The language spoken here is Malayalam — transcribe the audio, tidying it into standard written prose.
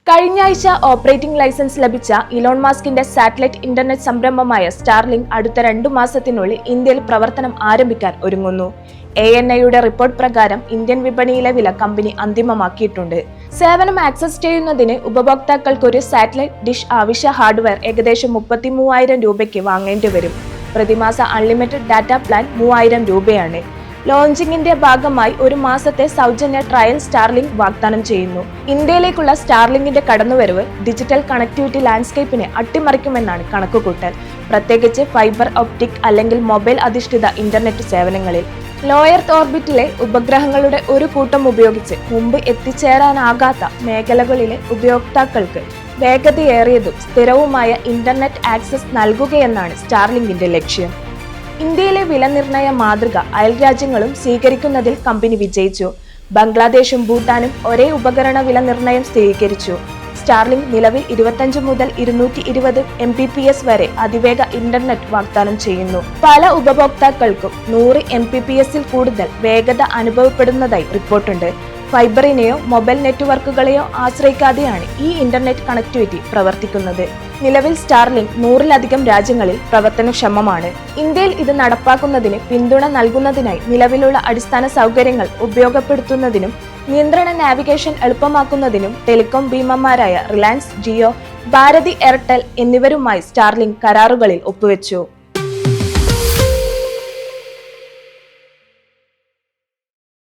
കഴിഞ്ഞ ആഴ്ച ഓപ്പറേറ്റിംഗ് ലൈസൻസ് ലഭിച്ച ഇലോൺ മസ്കിന്റെ സാറ്റലൈറ്റ് ഇന്റർനെറ്റ് സംരംഭമായ സ്റ്റാർലിങ്ക് അടുത്ത 2 മാസത്തിനുള്ളിൽ ഇന്ത്യയിൽ പ്രവർത്തനം ആരംഭിക്കാൻ ഒരുങ്ങുന്നു. ANIയുടെ റിപ്പോർട്ട് പ്രകാരം ഇന്ത്യൻ വിപണിയിലെ വില കമ്പനി അന്തിമമാക്കിയിട്ടുണ്ട്. സേവനം ആക്സസ് ചെയ്യുന്നതിന് ഉപഭോക്താക്കൾക്ക് ഒരു സാറ്റലൈറ്റ് ഡിഷ് ആവശ്യ ഹാർഡ്വെയർ ഏകദേശം 33,000 രൂപയ്ക്ക് വാങ്ങേണ്ടി വരും. പ്രതിമാസ അൺലിമിറ്റഡ് ഡാറ്റ പ്ലാൻ 3,000 രൂപയാണ്. ലോഞ്ചിങ്ങിന്റെ ഭാഗമായി ഒരു മാസത്തെ സൗജന്യ ട്രയൽ സ്റ്റാർലിങ്ക് വാഗ്ദാനം ചെയ്യുന്നു. ഇന്ത്യയിലേക്കുള്ള സ്റ്റാർലിങ്കിന്റെ കടന്നുവരവ് ഡിജിറ്റൽ കണക്ടിവിറ്റി ലാൻഡ്സ്കേപ്പിനെ അട്ടിമറിക്കുമെന്നാണ് കണക്കുകൂട്ടൽ, പ്രത്യേകിച്ച് ഫൈബർ ഒപ്റ്റിക് അല്ലെങ്കിൽ മൊബൈൽ അധിഷ്ഠിത ഇന്റർനെറ്റ് സേവനങ്ങളിൽ. ലോ എർത്ത് ഓർബിറ്റിലെ ഉപഗ്രഹങ്ങളുടെ ഒരു കൂട്ടം ഉപയോഗിച്ച് മുമ്പ് എത്തിച്ചേരാനാകാത്ത മേഖലകളിലെ ഉപയോക്താക്കൾക്ക് വേഗതയേറിയതും സ്ഥിരവുമായ ഇന്റർനെറ്റ് ആക്സസ് നൽകുകയെന്നാണ് സ്റ്റാർലിങ്കിന്റെ ലക്ഷ്യം. ഇന്ത്യയിലെ വിലനിർണയ മാതൃക അയൽരാജ്യങ്ങളും സ്വീകരിക്കുന്നതിൽ കമ്പനി വിജയിച്ചു. ബംഗ്ലാദേശും ഭൂട്ടാനും ഒരേ ഉപകരണ വിലനിർണയം സ്ഥിരീകരിച്ചു. സ്റ്റാർലിങ്ക് നിലവിൽ 25 മുതൽ 220 Mbps വരെ അതിവേഗ ഇന്റർനെറ്റ് വാഗ്ദാനം ചെയ്യുന്നു. പല ഉപഭോക്താക്കൾക്കും 100 Mbps-ൽ കൂടുതൽ വേഗത അനുഭവപ്പെടുന്നതായി റിപ്പോർട്ടുണ്ട്. ഫൈബറിനെയോ മൊബൈൽ നെറ്റ്വർക്കുകളെയോ ആശ്രയിക്കാതെയാണ് ഈ ഇന്റർനെറ്റ് കണക്ടിവിറ്റി പ്രവർത്തിക്കുന്നത്. നിലവിൽ സ്റ്റാർലിങ്ക് 100-ലധികം രാജ്യങ്ങളിൽ പ്രവർത്തനക്ഷമമാണ്. ഇന്ത്യയിൽ ഇത് നടപ്പാക്കുന്നതിന് പിന്തുണ നൽകുന്നതിനായി നിലവിലുള്ള അടിസ്ഥാന സൗകര്യങ്ങൾ ഉപയോഗപ്പെടുത്തുന്നതിനും നിയന്ത്രണ നാവിഗേഷൻ എളുപ്പമാക്കുന്നതിനും ടെലികോം ഭീമന്മാരായ റിലയൻസ് ജിയോ, ഭാരതി എയർടെൽ എന്നിവരുമായി സ്റ്റാർലിങ്ക് കരാറുകളിൽ ഒപ്പുവെച്ചു.